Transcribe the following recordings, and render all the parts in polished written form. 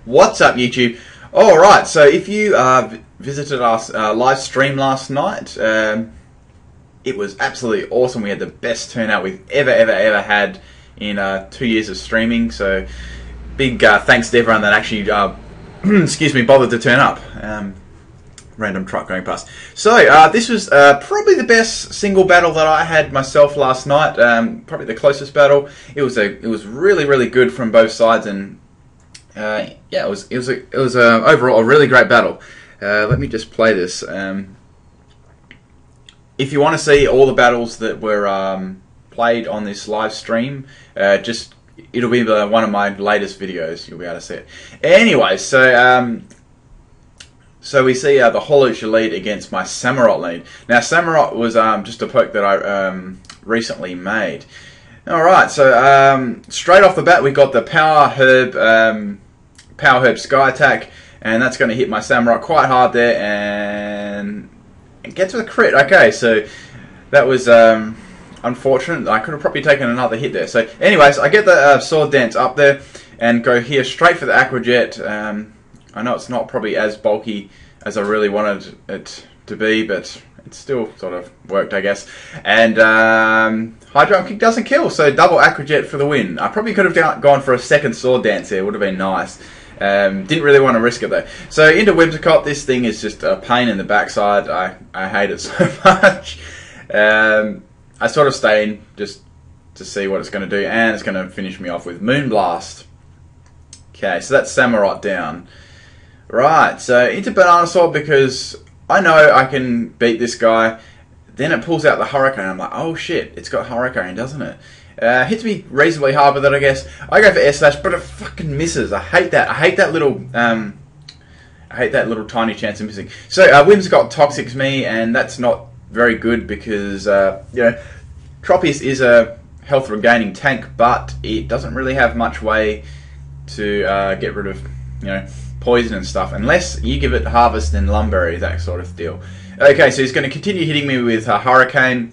What's up, YouTube? Alright, so if you visited our live stream last night, it was absolutely awesome. We had the best turnout we've ever had in 2 years of streaming. So big thanks to everyone that actually, excuse me, bothered to turn up. Random truck going past. So this was probably the best single battle that I had myself last night. Probably the closest battle. It was really good from both sides, and yeah, it was overall a really great battle. Let me just play this. If you want to see all the battles that were played on this live stream, it'll be one of my latest videos. You'll be able to see it. Anyway, so we see the Hallow lead against my Samurott lead. Now Samurott was just a poke that I recently made. Alright, so straight off the bat we got the Power Herb Sky Attack, and that's going to hit my Samurott quite hard there and get to a crit. Okay, so that was unfortunate. I could have probably taken another hit there. So anyways, I get the Sword Dance up there and go here straight for the Aquajet. I know it's not probably as bulky as I really wanted it to be, but it still sort of worked, I guess. And High Jump Kick doesn't kill, so double Aquajet for the win. I probably could have gone for a second Sword Dance there, would have been nice. Didn't really want to risk it though. So into Whimsicott, this thing is just a pain in the backside. I hate it so much. I sort of stay in just to see what it's going to do, and it's going to finish me off with Moonblast. Okay, so that's Samurott down. Right, so into Banana Sword because I know I can beat this guy. Then it pulls out the Hurricane. I'm like, oh shit, it's got Hurricane, doesn't it? Hits me reasonably hard with it, I guess. I go for Air Slash, but it fucking misses. I hate that. I hate that little tiny chance of missing. So Whimsicott Toxics me, and that's not very good because you know, Tropius is a health regaining tank, but it doesn't really have much way to get rid of, you know, poison and stuff, unless you give it Harvest and Lumberry, that sort of deal. Okay, so he's going to continue hitting me with Hurricane.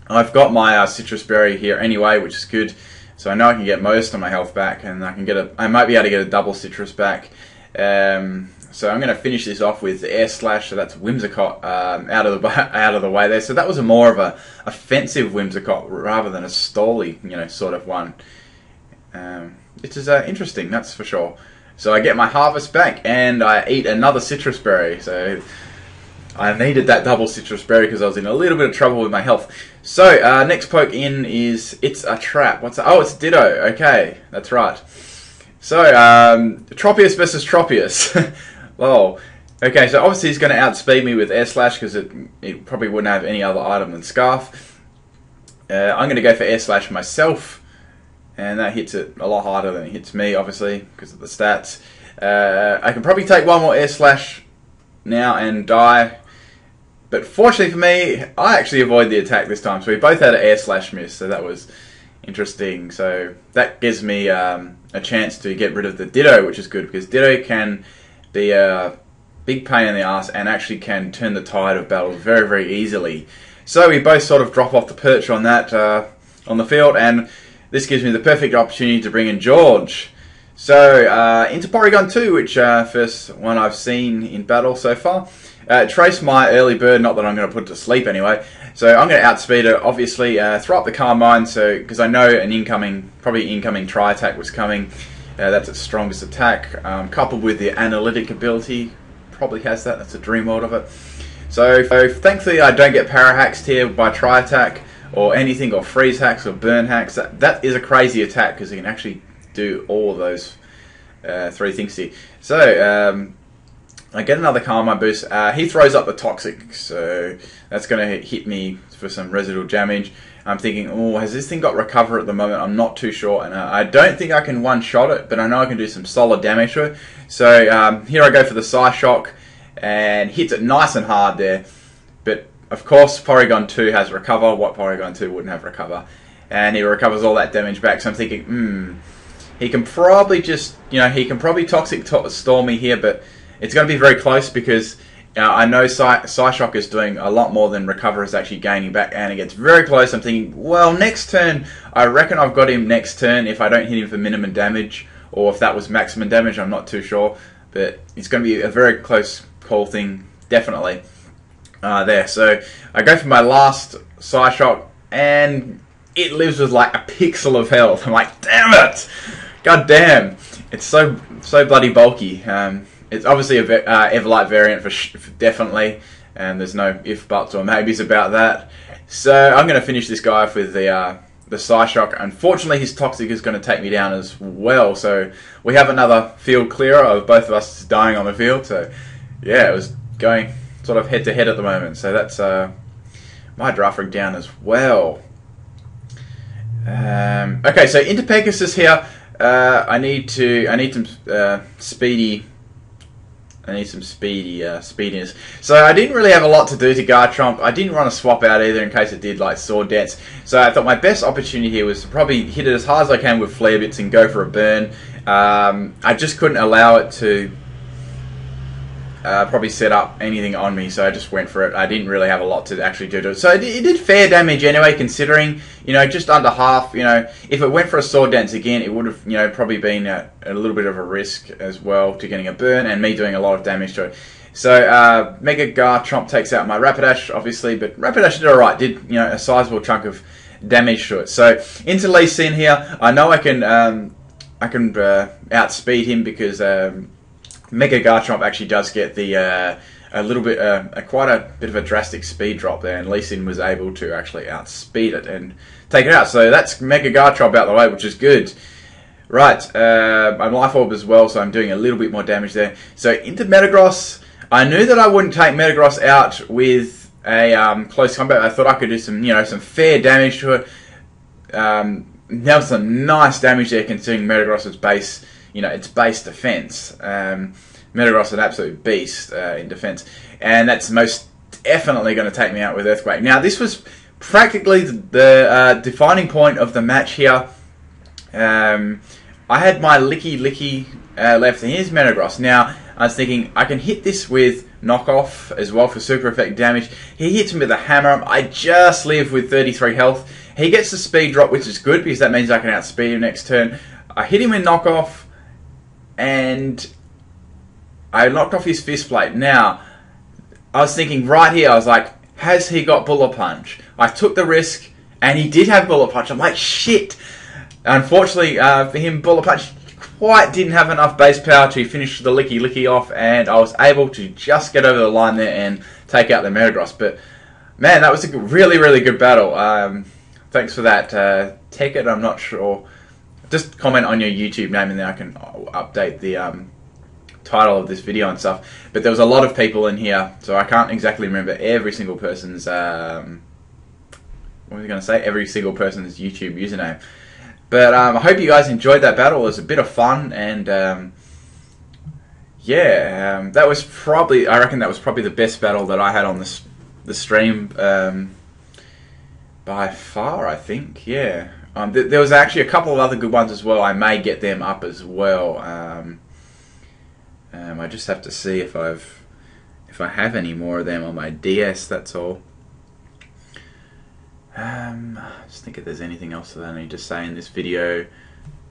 I've got my Citrus Berry here anyway, which is good. So I know I can get most of my health back, and I might be able to get a double Citrus back. So I'm going to finish this off with Air Slash. So that's Whimsicott out of the way there. So that was more of a offensive Whimsicott rather than a stally, you know, sort of one. It is interesting, that's for sure. So I get my Harvest back, and I eat another Citrus Berry. So I needed that double Citrus Berry because I was in a little bit of trouble with my health. So next poke in is It's a Trap. What's that? Oh, it's Ditto. Okay, that's right. So Tropius versus Tropius. Lol. Okay, so obviously he's going to outspeed me with Air Slash because it probably wouldn't have any other item than Scarf. I'm going to go for Air Slash myself, and that hits it a lot harder than it hits me, obviously, because of the stats. I can probably take one more Air Slash now and die. But fortunately for me, I actually avoid the attack this time. So we both had an Air Slash miss, so that was interesting. So that gives me a chance to get rid of the Ditto, which is good, because Ditto can be a big pain in the ass and actually can turn the tide of battle very easily. So we both sort of drop off the perch on that on the field, and this gives me the perfect opportunity to bring in George. So into Porygon 2, which first one I've seen in battle so far. Trace my early bird, not that I'm going to put it to sleep anyway. So I'm going to outspeed it, obviously. Throw up the Carmine, so because I know an probably incoming Tri-Attack was coming. That's its strongest attack. Coupled with the Analytic ability, probably has that. That's a dream world of it. So thankfully I don't get Para-Haxed here by Tri-Attack or anything, or Freeze Hacks or Burn Hacks. That is a crazy attack because it can actually do all of those three things here. So I get another Carmine boost. He throws up the Toxic, so that's going to hit me for some residual damage. I'm thinking, oh, has this thing got Recover at the moment? I'm not too sure, and I don't think I can one-shot it, but I know I can do some solid damage to it. So here I go for the Psyshock, and hits it nice and hard there. But of course, Porygon 2 has Recover. What Porygon 2 wouldn't have Recover? And he recovers all that damage back. So I'm thinking, he can probably just, you know, he can probably Toxic Storm me here, but it's going to be very close because I know Psyshock is doing a lot more than Recover is actually gaining back, and it gets very close. I'm thinking, well, next turn, I reckon I've got him next turn if I don't hit him for minimum damage, or if that was maximum damage, I'm not too sure. But it's going to be a very close call thing, definitely, there. So I go for my last Psyshock, and it lives with like a pixel of health. I'm like, damn it! God damn! It's so bloody bulky. It's obviously a Everlight variant for definitely, and there's no if, buts, or maybes about that. So I'm going to finish this guy off with the Psyshock. Unfortunately, his Toxic is going to take me down as well. So we have another field clearer of both of us dying on the field. So yeah, it was going sort of head to head at the moment. So that's my draft rig down as well. Okay, so into Pegasus here. I need some speedy. I need some speediness. So I didn't really have a lot to do to Garchomp. I didn't run a swap out either in case it did like Sword Dance. So I thought my best opportunity here was to probably hit it as hard as I can with Flare Bits and go for a burn. I just couldn't allow it to probably set up anything on me, so I just went for it. I didn't really have a lot to actually do to it. So it did fair damage anyway, considering, you know, just under half. You know, if it went for a Sword Dance again, it would have, you know, probably been a little bit of a risk as well to getting a burn and me doing a lot of damage to it. So Mega Garchomp takes out my Rapidash, obviously, but Rapidash did alright, did, you know, a sizable chunk of damage to it. So into Lee Sin here, I know I can outspeed him because Mega Garchomp actually does get the quite a bit of a drastic speed drop there, and Lee Sin was able to actually outspeed it and take it out. So that's Mega Garchomp out the way, which is good. Right, I'm Life Orb as well, so I'm doing a little bit more damage there. So into Metagross, I knew that I wouldn't take Metagross out with a close combat. I thought I could do some, you know, some fair damage to it. That was some nice damage there, considering Metagross's base. You know, it's base defense. Metagross is an absolute beast in defense, and that's most definitely going to take me out with Earthquake. Now, this was practically the defining point of the match here. I had my Lickilicky left, and here's Metagross. Now, I was thinking I can hit this with Knockoff as well for super effect damage. He hits me with a hammer. I just live with 33 health. He gets the speed drop, which is good because that means I can outspeed him next turn. I hit him with Knockoff, and I knocked off his Fist Plate. Now, I was thinking right here, I was like, has he got Bullet Punch? I took the risk, and he did have Bullet Punch. I'm like, shit. Unfortunately for him, Bullet Punch quite didn't have enough base power to finish the Lickilicky off, and I was able to just get over the line there and take out the Metagross. But, man, that was a really, really good battle. Thanks for that. Tekit, I'm not sure. Just comment on your YouTube name, and then I can update the title of this video and stuff. But there was a lot of people in here, so I can't exactly remember every single person's what was I going to say? Every single person's YouTube username. But I hope you guys enjoyed that battle. It was a bit of fun, and yeah, that was probably, I reckon that was probably the best battle that I had on the stream by far, I think. Yeah. There was actually a couple of other good ones as well. I may get them up as well. I just have to see if I have any more of them on my DS. That's all. Just think if there's anything else that I need to say in this video.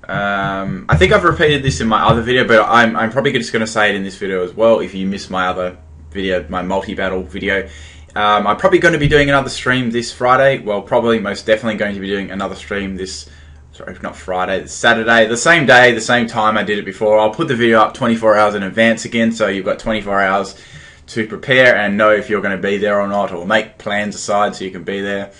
I think I've repeated this in my other video, but I'm probably just going to say it in this video as well. If you missed my other video, my multi-battle video. I'm probably going to be doing another stream this Friday. Well, probably most definitely going to be doing another stream this, sorry, not Friday, Saturday. The same day, the same time I did it before. I'll put the video up 24 hours in advance again, so you've got 24 hours to prepare and know if you're going to be there or not, or make plans aside so you can be there.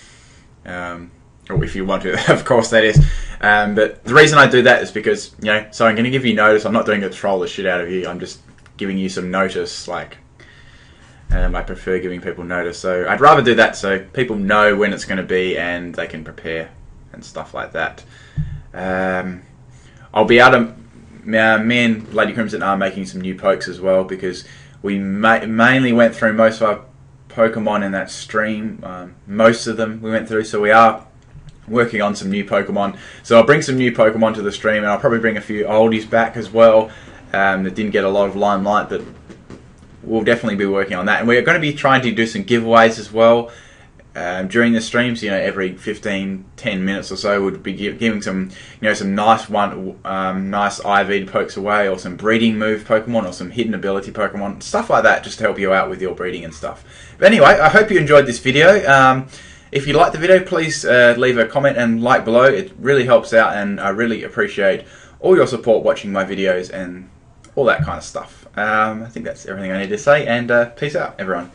Or if you want to, of course that is. But the reason I do that is because, you know, so I'm going to give you notice. I'm not doing it to troll the shit out of you. I'm just giving you some notice, like... I prefer giving people notice, so I'd rather do that so people know when it's going to be and they can prepare and stuff like that. I'll be able to... me and Lady Crimson are making some new pokes as well, because we mainly went through most of our Pokemon in that stream. Most of them we went through, so we are working on some new Pokemon. So I'll bring some new Pokemon to the stream, and I'll probably bring a few oldies back as well that didn't get a lot of limelight, but we'll definitely be working on that. And we're going to be trying to do some giveaways as well. during the streams, every 15, 10 minutes or so, would be giving some, some nice nice IV pokes away, or some breeding move Pokemon, or some hidden ability Pokemon, stuff like that, just to help you out with your breeding and stuff. But anyway, I hope you enjoyed this video. If you liked the video, please leave a comment and like below. It really helps out, and I really appreciate all your support watching my videos and all that kind of stuff. I think that's everything I need to say, and peace out, everyone.